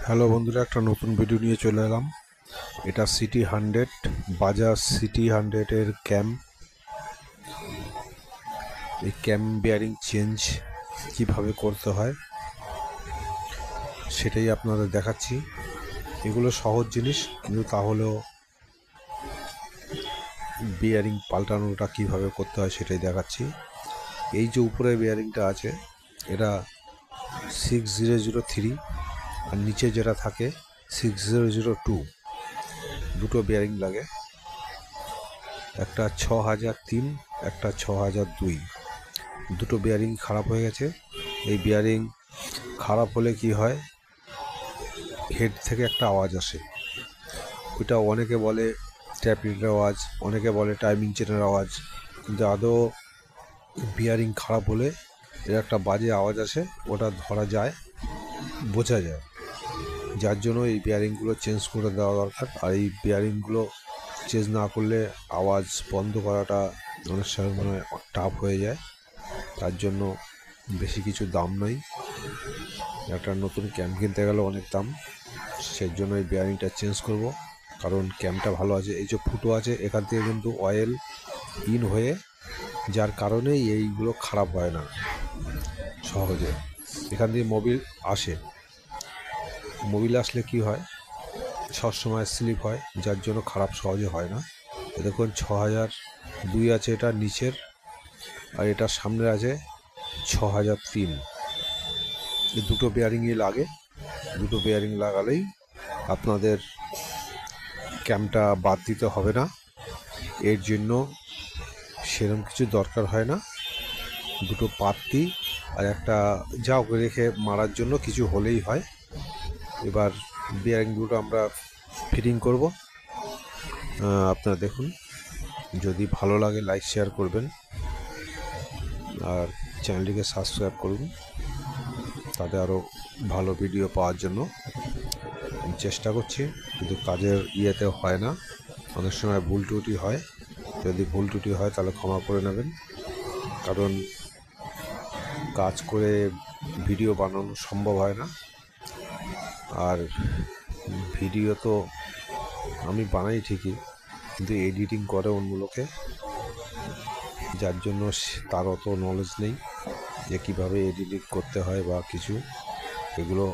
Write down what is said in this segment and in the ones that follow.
Hello বন্ধুরা, একটা নতুন ভিডিও নিয়ে চলে এলাম। এটা সিটি 100, বাজাজ সিটি 100-এর ক্যাম। এই ক্যাম বিয়ারিং চেঞ্জ কিভাবে করতে হয় সেটাই আপনাদের দেখাচ্ছি। এগুলো সহজ জিনিস, কিন্তু তাহলেও বিয়ারিং পাল্টানোটা কিভাবে করতে হয় সেটাই দেখাচ্ছি। এই যে উপরে বিয়ারিংটা আছে, এটা 6003, আর নিচে যেটা থাকে 6002। দুটো বিয়ারিং লাগে, একটা 6003, একটা 6002। দুটো বিয়ারিং খারাপ হয়ে গেছে। এই বিয়ারিং খারাপ হলে কি হয়, হেড থেকে একটা আওয়াজ আসে। ওইটা অনেকে বলে ট্যাপিংয়ের আওয়াজ, অনেকে বলে টাইমিং চেনের আওয়াজ, কিন্তু আদৌ বিয়ারিং খারাপ হলে এর একটা বাজে আওয়াজ আসে, ওটা ধরা যায়, বোঝা যায়। যার জন্য এই বিয়ারিংগুলো চেঞ্জ করে দেওয়া দরকার। আর এই বিয়ারিংগুলো চেঞ্জ না করলে আওয়াজ বন্ধ করাটা অনেক সময় মানে টাফ হয়ে যায়। তার জন্য বেশি কিছু দাম নয়, একটা নতুন ক্যাম কিনতে গেলে অনেক দাম। সেই জন্য এই বিয়ারিংটা চেঞ্জ করব, কারণ ক্যামটা ভালো আছে। এই যে ফুটো আছে, এখান থেকে কিন্তু অয়েল ইন হয়ে, যার কারণে এইগুলো খারাপ হয় না সহজে। এখান দিয়ে মোবিল আসে, মোবিল আসলে কি হয়, সবসময় স্লিপ হয়, যার জন্য খারাপ সহজে হয় না। দেখুন 6002 আছে এটা নিচের, আর এটা সামনে আছে 6003। এই দুটো বেয়ারিংই লাগে। দুটো বেয়ারিং লাগালেই আপনাদের ক্যামটা বাদ দিতে হবে না। এর জন্য সেরকম কিছু দরকার হয় না। দুটো পাত্তি আর একটা যাও রেখে মারার জন্য কিছু হলেই হয়। এবার বিয়ারিং দুটো আমরা ফিটিং করব। আপনারা দেখুন, যদি ভালো লাগে লাইক শেয়ার করবেন, আর চ্যানেলটিকে সাবস্ক্রাইব করুন, তাতে আরও ভালো ভিডিও পাওয়ার জন্য চেষ্টা করছি। কিন্তু কাজের ইয়েতে হয় না, অনেক সময় ভুল ত্রুটি হয়। যদি ভুল ত্রুটি হয় তাহলে ক্ষমা করে নেবেন, কারণ কাজ করে ভিডিও বানানো সম্ভব হয় না। আর ভিডিও তো আমি বানাই ঠিকই, কিন্তু এডিটিং করে অন্য লোকে, যার জন্য তার অত নলেজ নেই যে কীভাবে এডিটিং করতে হয় বা কিছু, এগুলো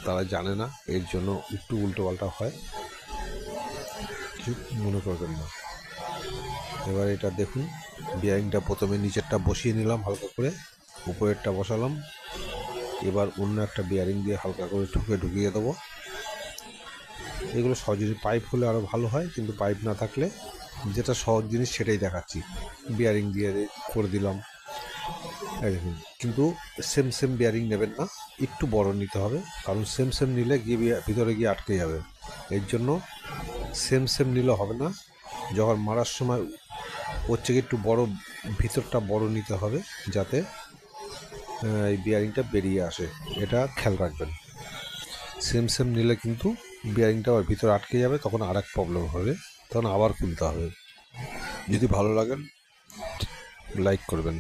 তারা জানে না। এর জন্য একটু উল্টোপাল্টা হয়, কিছু মনে করবেন না। এবার এটা দেখুন, বিয়ারিংটা প্রথমে নিচেরটা বসিয়ে নিলাম হালকা করে, উপরেরটা বসালাম। এবার অন্য একটা বিয়ারিং দিয়ে হালকা করে ঢুকিয়ে দেবো। এগুলো সহজে পাইপ হলে আরও ভালো হয়, কিন্তু পাইপ না থাকলে যেটা সহজ জিনিস সেটাই দেখাচ্ছি। বিয়ারিং দিয়ে করে দিলাম, এই দেখুন। কিন্তু সেম সেম বিয়ারিং নেবেন না, একটু বড় নিতে হবে, কারণ সেম সেম নিলে গিয়ে ভিতরে গিয়ে আটকে যাবে। এর জন্য সেম সেম নিলে হবে না। যখন মারার সময় ওর থেকে একটু বড়, ভিতরটা বড় নিতে হবে, যাতে এই বিয়ারিংটা বেরিয়ে আসে। এটা খেয়াল রাখবেন। সেম সেম নিলে কিন্তু বিয়ারিংটা আবার ভিতরে আটকে যাবে, তখন আর এক প্রবলেম হবে, তখন আবার খুলতে হবে। যদি ভালো লাগে লাইক করবেন।